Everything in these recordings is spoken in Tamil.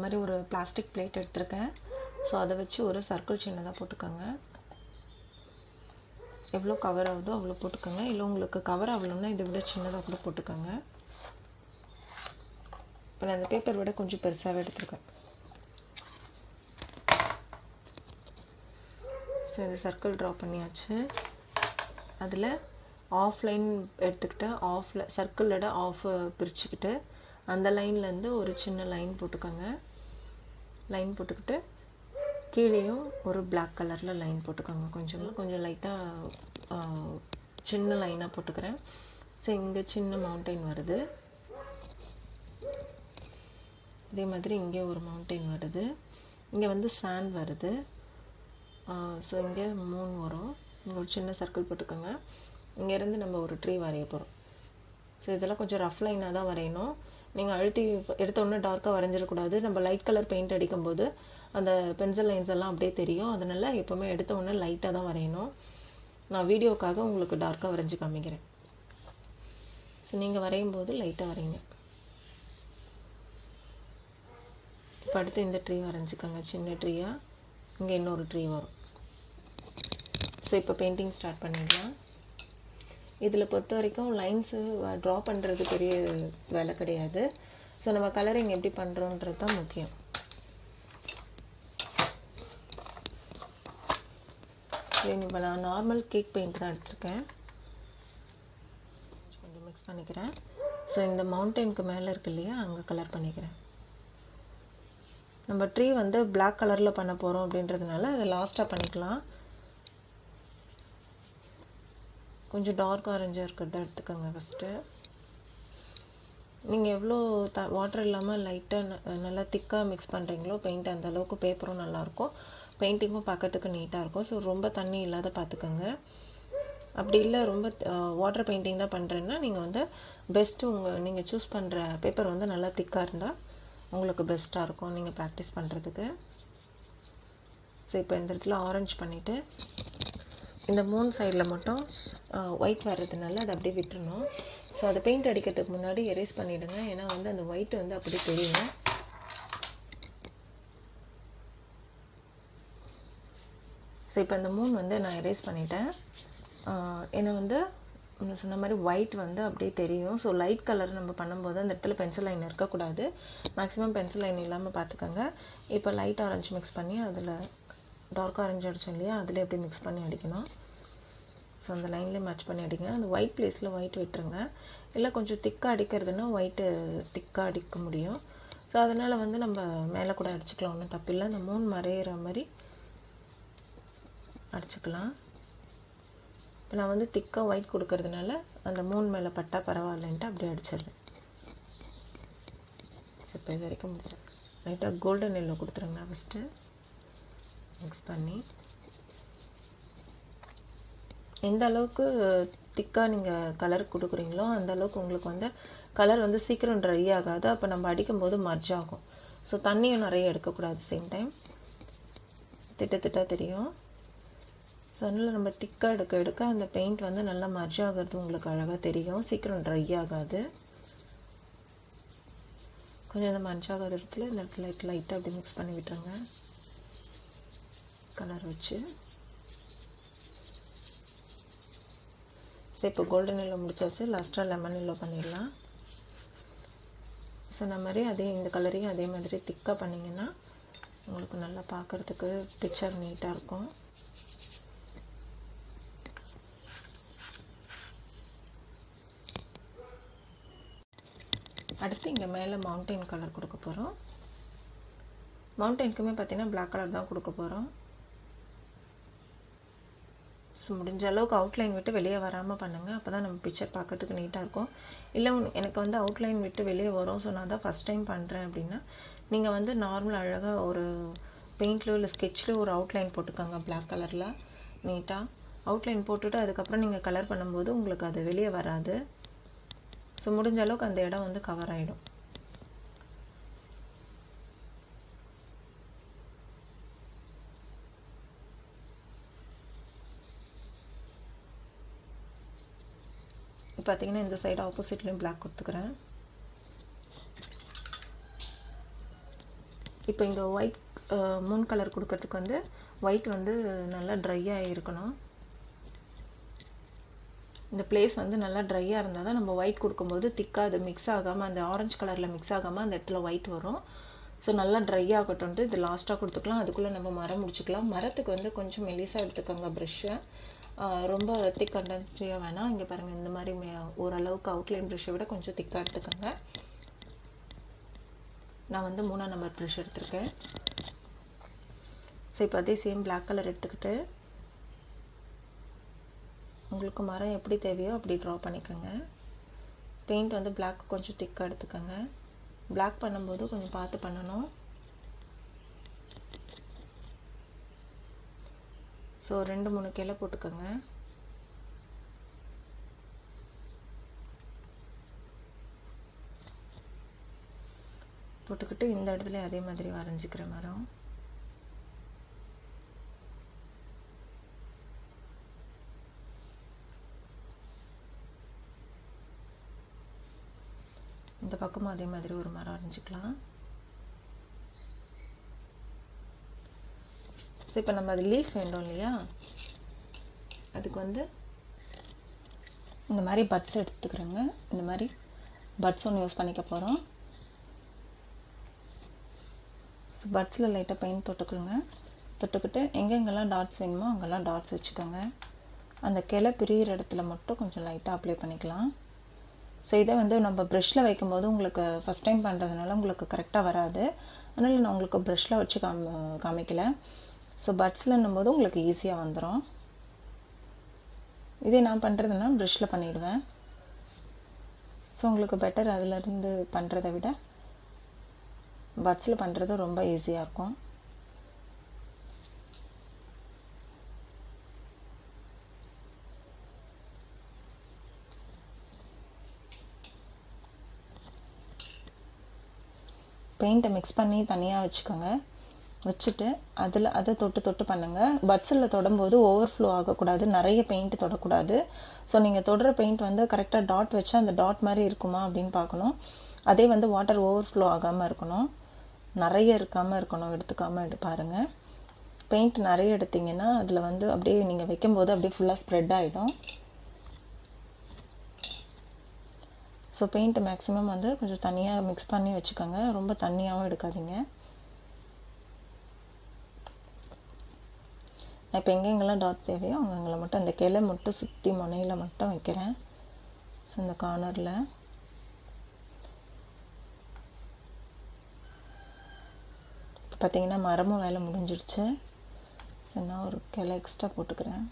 மாதிரி ஒரு பிளாஸ்டிக் பிளேட் எடுத்துருக்கேன். ஸோ அதை வச்சு ஒரு சர்க்கிள் சின்னதாக போட்டுக்கோங்க. எவ்வளோ கவர் ஆகுதோ அவ்வளோ போட்டுக்கோங்க. இல்லை உங்களுக்கு கவர் ஆகலன்னா இதை விட சின்னதாக கூட போட்டுக்கோங்க. இப்போ நான் அந்த பேப்பர் விட கொஞ்சம் பெருசாகவே எடுத்துருக்கேன். ஸோ இந்த சர்க்கிள் ட்ரா பண்ணியாச்சு. அதில் ஆஃப் லைன் எடுத்துக்கிட்டு சர்க்கிளோட ஆஃப் பிரிச்சுக்கிட்டு அந்த லைன்லேருந்து ஒரு சின்ன லைன் போட்டுக்கோங்க. லைன் போட்டுக்கிட்டு கீழேயும் ஒரு பிளாக் கலரில் லைன் போட்டுக்கோங்க. கொஞ்சம் லைட்டாக சின்ன லைனாக போட்டுக்கிறேன். ஸோ இங்கே சின்ன மவுண்டைன் வருது. இதே மாதிரி இங்கே ஒரு மவுண்டைன் வருது. இங்கே வந்து சாண்ட் வருது. ஸோ இங்கே மூன் வரும். இங்கே ஒரு சின்ன சர்க்கிள் போட்டுக்கோங்க. இங்கேருந்து நம்ம ஒரு ட்ரீ வரைய போகிறோம். ஸோ இதெல்லாம் கொஞ்சம் ரஃப் லைனாக தான் வரையணும். நீங்கள் அழுத்தி எடுத்த உடனே டார்க்காக வரைஞ்சிடக்கூடாது. நம்ம லைட் கலர் பெயிண்ட் அடிக்கும்போது அந்த பென்சில் லைன்ஸ் எல்லாம் அப்படியே தெரியும். அதனால் எப்போவுமே எடுத்த உடனே லைட்டாக தான் வரையணும். நான் வீடியோக்காக உங்களுக்கு டார்க்காக வரைஞ்சி காமிக்கிறேன். ஸோ நீங்கள் வரையும் போது லைட்டாக வரைங்க. இப்போ அடுத்து இந்த ட்ரீ வரைஞ்சிக்கோங்க. சின்ன ட்ரீயாக இங்கே இன்னொரு ட்ரீ வரும். ஸோ இப்போ பெயிண்டிங் ஸ்டார்ட் பண்ணிடலாம். இதில் பொறுத்த வரைக்கும் லைன்ஸு ட்ரா பண்ணுறது பெரிய வேலை கிடையாது. ஸோ நம்ம கலரிங் எப்படி பண்ணுறோன்றது தான் முக்கியம். இப்போ நான் நார்மல் கேக் பெயிண்ட் தான் எடுத்திருக்கேன். கொஞ்சம் மிக்ஸ் பண்ணிக்கிறேன். ஸோ இந்த மவுண்டனுக்கு மேலே இருக்கு இல்லையா, அங்கே கலர் பண்ணிக்கிறேன். நம்ம ட்ரீ வந்து பிளாக் கலரில் பண்ண போகிறோம் அப்படின்றதுனால அதை லாஸ்ட்டாக பண்ணிக்கலாம். கொஞ்சம் டார்க் ஆரஞ்சாக இருக்கிறத எடுத்துக்கோங்க ஃபஸ்ட்டு. நீங்கள் எவ்வளோ வாட்டர் இல்லாமல் லைட்டாக நல்லா திக்காக மிக்ஸ் பண்ணுறீங்களோ பெயிண்ட் அந்த அளவுக்கு பேப்பரும் நல்லாயிருக்கும், பெயிண்டிங்கும் பார்க்கறதுக்கு நீட்டாக இருக்கும். ஸோ ரொம்ப தண்ணி இல்லாத பார்த்துக்கோங்க. அப்படி இல்லை ரொம்ப வாட்டர் பெயிண்டிங் தான் பண்ணுறேன்னா நீங்கள் வந்து பெஸ்ட்டு நீங்கள் சூஸ் பண்ணுற பேப்பர் வந்து நல்லா திக்காக இருந்தால் உங்களுக்கு பெஸ்ட்டாக இருக்கும் நீங்கள் ப்ராக்டிஸ் பண்ணுறதுக்கு. ஸோ இப்போ இந்த இடத்துல ஆரஞ்சு பண்ணிவிட்டு இந்த 3 சைடில் மட்டும் ஒயிட் வர்றதுனால அதை அப்படியே விட்டுறணும். ஸோ அதை பெயிண்ட் அடிக்கிறதுக்கு முன்னாடி எரேஸ் பண்ணிவிடுங்க. ஏன்னா வந்து அந்த ஒயிட் வந்து அப்படியே தெரியும். ஸோ இப்போ இந்த 3 வந்து நான் எரேஸ் பண்ணிட்டேன். ஏன்னா வந்து சொன்ன மாதிரி ஒயிட் வந்து அப்படியே தெரியும். ஸோ லைட் கலர் நம்ம பண்ணும்போது அந்த இடத்துல பென்சில் லைன் இருக்கக்கூடாது. மேக்ஸிமம் பென்சில் லைன் இல்லாமல் பார்த்துக்கோங்க. இப்போ லைட் ஆரஞ்சு மிக்ஸ் பண்ணி அதில் டார்க் ஆரஞ்சு அடித்தோம் இல்லையா, அதில் எப்படி மிக்ஸ் பண்ணி அடிக்கணும். ஸோ அந்த லைன்லேயே மேட்ச் பண்ணி அடிங்க. அந்த ஒயிட் பிளேஸில் ஒயிட் விட்டுருங்க. இல்லை கொஞ்சம் திக்காக அடிக்கிறதுனா ஒயிட்டு திக்காக அடிக்க முடியும். ஸோ அதனால் வந்து நம்ம மேலே கூட அடிச்சுக்கலாம், ஒன்றும் தப்பில்லை. அந்த 3 மறையிற மாதிரி அடிச்சுக்கலாம். இப்போ நான் வந்து திக்காக ஒயிட் கொடுக்கறதுனால அந்த 3 மேலே பட்டா பரவாயில்லன்ட்டு அப்படியே அடிச்சிடுறேன். இப்போ இது வரைக்கும் முடிச்சேன். லைட்டாக கோல்டன் எல்லோ கொடுத்துருங்க ஃபஸ்ட்டு மிக்ஸ் பண்ணி. எந்த அளவுக்கு திக்காக நீங்கள் கலர் கொடுக்குறீங்களோ அந்த அளவுக்கு உங்களுக்கு வந்து கலர் வந்து சீக்கிரம் ட்ரை ஆகாது. அப்போ நம்ம அடிக்கும்போது மர்ஜ் ஆகும். ஸோ தண்ணியும் நிறைய எடுக்கக்கூடாது. சேம் டைம் திட்டத்திட்டாக தெரியும். ஸோ அதனால் நம்ம திக்காக எடுக்க அந்த பெயிண்ட் வந்து நல்லா மர்ஜ் ஆகிறது உங்களுக்கு அழகாக தெரியும். சீக்கிரம் ட்ரை ஆகாது. கொஞ்சம் அந்த மர்ஜ் ஆகாத இடத்துல இந்த இடத்துல லைட்டாக அப்படி மிக்ஸ் பண்ணி விட்டுருங்க கலர் வச்சு. ஸோ இப்போ கோல்டன் எல்லோ முடிச்சாச்சு. லாஸ்ட்டாக லெமன் எல்லோ பண்ணிடலாம். சொன்ன மாதிரி இந்த கலரையும் அதே மாதிரி திக்காக பண்ணிங்கன்னா உங்களுக்கு நல்லா பார்க்குறதுக்கு பிக்சர் நீட்டாக இருக்கும். அடுத்து இங்கே மேலே மவுண்டைன் கலர் கொடுக்க போகிறோம். மவுண்டைனுக்குமே பார்த்தீங்கன்னா பிளாக் கலர் தான் கொடுக்க போகிறோம். ஸோ முடிஞ்ச அளவுக்கு அவுட்லைன் விட்டு வெளியே வராமல் பண்ணுங்கள். அப்போ தான் நம்ம பிக்சர் பார்க்கறதுக்கு நீட்டாக இருக்கும். இல்லை எனக்கு வந்து அவுட்லைன் விட்டு வெளியே வரும், ஸோ நான் தான் ஃபஸ்ட் டைம் பண்ணுறேன் அப்படின்னா நீங்கள் வந்து நார்மல் அழகாக ஒரு பெயிண்ட்லையோ இல்லை ஸ்கெட்ச்லையோ ஒரு அவுட்லைன் போட்டுக்கோங்க பிளாக் கலரில் நீட்டாக. அவுட்லைன் போட்டுட்டு அதுக்கப்புறம் நீங்கள் கலர் பண்ணும்போது உங்களுக்கு அது வெளியே வராது. ஸோ முடிஞ்ச அளவுக்கு அந்த இடம் வந்து கவர் ஆகிடும். பார்த்தீங்கன்னா இந்த சைடு ஆப்போசிட்லேயும் பிளாக் கொடுத்துக்கிறேன். இப்போ இங்கே ஒயிட் மூன் கலர் கொடுக்கறதுக்கு வந்து ஒயிட் வந்து நல்லா ட்ரையாக இருக்கணும். இந்த பிளேஸ் வந்து நல்லா ட்ரையாக இருந்தால் தான் நம்ம ஒயிட் கொடுக்கும்போது திக்காக அது மிக்ஸ் ஆகாமல், அந்த ஆரஞ்சு கலரில் மிக்ஸ் ஆகாமல் அந்த இடத்துல ஒயிட் வரும். ஸோ நல்லா ட்ரை ஆகட்டும்ட்டு இது லாஸ்ட்டாக கொடுத்துக்கலாம். அதுக்குள்ளே நம்ம மரம் முடிச்சுக்கலாம். மரத்துக்கு வந்து கொஞ்சம் மெலிசாக எடுத்துக்கோங்க ப்ரெஷ்ஷை. ரொம்ப திக் கண்டன்சியாக வேணாம். இங்கே பாருங்கள், இந்த மாதிரி ஓரளவுக்கு அவுட்லைன் ப்ரெஷ்ஷை விட கொஞ்சம் திக்காக எடுத்துக்கோங்க. நான் வந்து 3ஆம் நம்பர் ப்ரெஷ் எடுத்திருக்கேன். ஸோ இப்போ அதே சேம் பிளாக் கலர் எடுத்துக்கிட்டு உங்களுக்கு மரம் எப்படி தேவையோ அப்படி ட்ரா பண்ணிக்கோங்க. பெயிண்ட் வந்து பிளாக் கொஞ்சம் திக்காக எடுத்துக்கோங்க. பிளாக் பண்ணும்போது கொஞ்சம் பார்த்து பண்ணணும். ஸோ 2-3 கிளை போட்டுக்கோங்க. போட்டுக்கிட்டு இந்த இடத்துல அதே மாதிரி வரைஞ்சிக்கிற மரம். இந்த பக்கமும் அதே மாதிரி ஒரு மரம் வரைஞ்சிக்கலாம். ஸோ இப்போ நம்ம அது லீஃப் வேண்டும் இல்லையா, அதுக்கு வந்து இந்த மாதிரி பட்ஸ் எடுத்துக்கிறோங்க. இந்த மாதிரி பட்ஸ் ஒன்று யூஸ் பண்ணிக்க போகிறோம். பட்ஸில் லைட்டாக பெயிண்ட் தொட்டுக்கோங்க. தொட்டுக்கிட்டு எங்கெங்கெல்லாம் டாட்ஸ் வேணுமோ அங்கெல்லாம் டாட்ஸ் வச்சுக்கோங்க. அந்த கிளை பிரிகிற இடத்துல மட்டும் கொஞ்சம் லைட்டாக அப்ளை பண்ணிக்கலாம். ஸோ இதை வந்து நம்ம ப்ரெஷ்ஷில் வைக்கும்போது உங்களுக்கு ஃபஸ்ட் டைம் பண்ணுறதுனால உங்களுக்கு கரெக்டாக வராது. அதனால் நான் உங்களுக்கு ப்ரெஷ்ஷில் வச்சு காமிக்கல. ஸோ பட்ஸ்லன்னும் போது உங்களுக்கு ஈஸியாக வந்துடும். இதே நான் பண்ணுறதுனா ப்ரெஷ்ஷில் பண்ணிவிடுவேன். ஸோ உங்களுக்கு பெட்டர் அதிலேருந்து பண்ணுறதை விட பட்ஸில் பண்ணுறது ரொம்ப ஈஸியாக இருக்கும். பெயிண்ட்டை மிக்ஸ் பண்ணி தனியாக வச்சுக்கோங்க. வச்சுட்டு அதை தொட்டு பண்ணுங்கள். பட்ஸில் தொடும்போது ஓவர்ஃப்ளோ ஆகக்கூடாது, நிறைய பெயிண்ட் தொடக்கூடாது. ஸோ நீங்கள் தொடுற பெயிண்ட் வந்து கரெக்டாக டாட் வச்சா அந்த டாட் மாதிரி இருக்குமா அப்படின்னு பார்க்கணும். அதே வந்து வாட்டர் ஓவர்ஃப்ளோ ஆகாமல் இருக்கணும், நிறைய இருக்காமல் இருக்கணும். எடுத்துக்காமல் பாருங்கள். பெயிண்ட் நிறைய எடுத்திங்கன்னா அதில் வந்து அப்படியே நீங்கள் வைக்கும்போது அப்படியே ஃபுல்லாக ஸ்ப்ரெட் ஆகிடும். ஸோ பெயிண்ட்டு மேக்ஸிமம் வந்து கொஞ்சம் தனியாக மிக்ஸ் பண்ணி வச்சுக்கோங்க. ரொம்ப தண்ணியாகவும் எடுக்காதீங்க. நான் இப்போ எங்கெங்கெல்லாம் டாட் தேவையோ அங்கெங்களை மட்டும் அந்த கிளை மட்டும் சுற்றி முனையில் மட்டும் வைக்கிறேன். ஸோ இந்த கார்னரில் பார்த்தீங்கன்னா மரமும் வேலை முடிஞ்சிடுச்சு. நான் ஒரு கிளை எக்ஸ்ட்ரா போட்டுக்கிறேன்.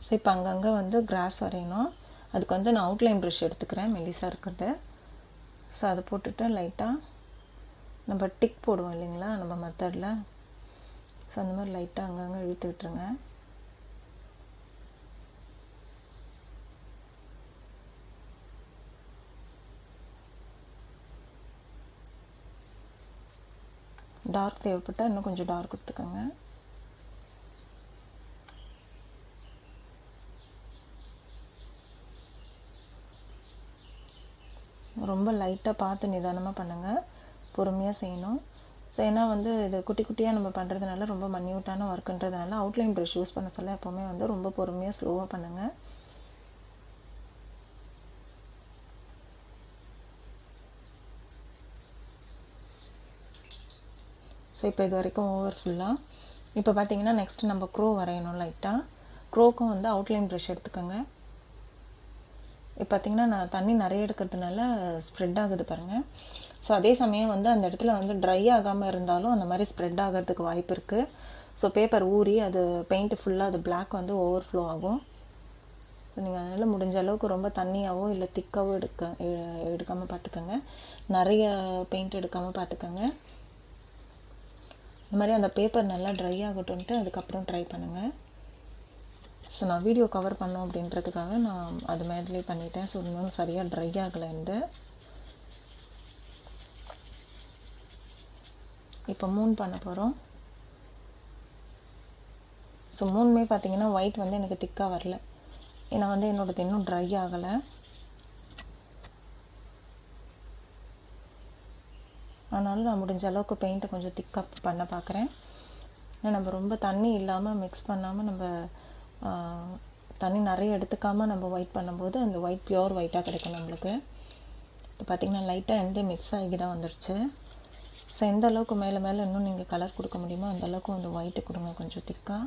ஸோ இப்போ அங்கங்கே வந்து கிராஸ் வரையணும். அதுக்கு வந்து நான் அவுட்லைன் ப்ரஷ் எடுத்துக்கிறேன், மெலிசாக இருக்கிறது. ஸோ அதை போட்டுட்டு லைட்டாக நம்ம டிக் போடுவோம் இல்லைங்களா நம்ம மெத்தடில், ஸோ அந்த மாதிரி லைட்டாக அங்கங்கே இழுத்து விட்டுருங்க. டார்க் தேவைப்பட்டால் இன்னும் கொஞ்சம் டார்க் கொடுத்துக்கோங்க. ரொம்ப லைட்டாக பார்த்து நிதானமாக பண்ணுங்கள், பொறுமையாக செய்யணும். ஸோ ஏன்னா வந்து இது குட்டி குட்டியாக நம்ம பண்ணுறதுனால ரொம்ப மன்னியூட்டான ஒர்க்குன்றதுனால அவுட்லைன் ப்ரஷ் யூஸ் பண்ண சொல்ல எப்போவுமே வந்து ரொம்ப பொறுமையாக ஸ்லோவாக பண்ணுங்கள். ஸோ இப்போ இது வரைக்கும் ஓவர் ஃபுல்லாக. இப்போ பார்த்தீங்கன்னா நெக்ஸ்ட்டு நம்ம க்ரோ வரையணும். லைட்டாக க்ரோக்கும் வந்து அவுட்லைன் ப்ரஷ் எடுத்துக்கோங்க. இப்போ பார்த்தீங்கன்னா நான் தண்ணி நிறைய எடுக்கிறதுனால ஸ்ப்ரெட் ஆகுது பாருங்கள். ஸோ அதே சமயம் வந்து அந்த இடத்துல வந்து ட்ரை ஆகாமல் இருந்தாலும் அந்த மாதிரி ஸ்ப்ரெட் ஆகிறதுக்கு வாய்ப்பு இருக்குது. ஸோ பேப்பர் ஊறி அது பெயிண்ட்டு ஃபுல்லாக அது பிளாக் வந்து ஓவர்ஃப்ளோ ஆகும். ஸோ நீங்கள் அதனால் முடிஞ்ச அளவுக்கு ரொம்ப தண்ணியாகவோ இல்லை திக்காவோ எடுக்காமல் பார்த்துக்கோங்க. நிறைய பெயிண்ட் எடுக்காமல் பார்த்துக்கோங்க. இந்த மாதிரி அந்த பேப்பர் நல்லா ட்ரை ஆகட்டும்ன்ட்டு அதுக்கப்புறம் ட்ரை பண்ணுங்கள். ஸோ நான் வீடியோ கவர் பண்ணோம் அப்படின்றதுக்காக நான் அது மேலே பண்ணிட்டேன். ஸோ இன்னும் சரியாக ட்ரை ஆகலை. இப்போ மூன் பண்ண போகிறோம். ஸோ மூணுமே பார்த்தீங்கன்னா ஒயிட் வந்து எனக்கு திக்காக வரல, ஏன்னா வந்து என்னோடது இன்னும் ட்ரை ஆகலை. அதனால நான் முடிஞ்ச அளவுக்கு பெயிண்ட்டை கொஞ்சம் திக்காக பண்ண பார்க்குறேன். ஏன்னா நம்ம ரொம்ப தண்ணி இல்லாமல் மிக்ஸ் பண்ணாமல், நம்ம தண்ணி நிறைய எடுத்துக்காமல் நம்ம ஒயிட் பண்ணும்போது அந்த ஒயிட் பியூர் ஒயிட்டாக கிடைக்கும் நம்மளுக்கு. இப்போ பார்த்திங்கன்னா லைட்டாக மிக்ஸ் ஆகி தான் வந்துடுச்சு. ஸோ எந்த அளவுக்கு மேலே மேலே இன்னும் நீங்கள் கலர் கொடுக்க முடியுமோ அந்த அளவுக்கு அந்த ஒயிட்டு கொடுங்க கொஞ்சம் திக்காக.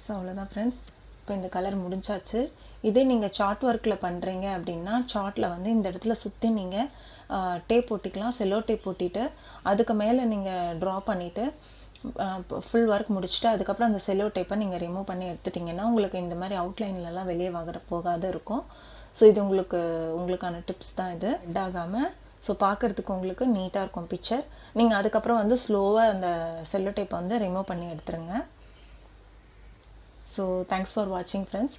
ஸோ அவ்வளோதான் ஃப்ரெண்ட்ஸ், இப்போ இந்த கலர் முடிஞ்சாச்சு. இதே நீங்கள் சார்ட் ஒர்க்கில் பண்ணுறீங்க அப்படின்னா சார்ட்டில் வந்து இந்த இடத்துல சுற்றி நீங்கள் டேப் ஒட்டிக்கலாம். செல்லோ டேப் ஒட்டிட்டு அதுக்கு மேலே நீங்கள் ட்ரா பண்ணிவிட்டு ஃபுல் ஒர்க் முடிச்சுட்டு அதுக்கப்புறம் அந்த செல்லோ டேப்பை நீங்கள் ரிமூவ் பண்ணி எடுத்துட்டிங்கன்னா உங்களுக்கு இந்த மாதிரி அவுட்லைன்லலாம் வெளியே போகாத இருக்கும். ஸோ இது உங்களுக்கான டிப்ஸ் தான். இது ரெட் ஆகாமல் ஸோ பார்க்குறதுக்கு உங்களுக்கு நீட்டாக இருக்கும் பிக்சர். நீங்கள் அதுக்கப்புறம் வந்து ஸ்லோவாக அந்த செல்லோ டேப்பை வந்து ரிமூவ் பண்ணி எடுத்துருங்க. So thanks for watching friends.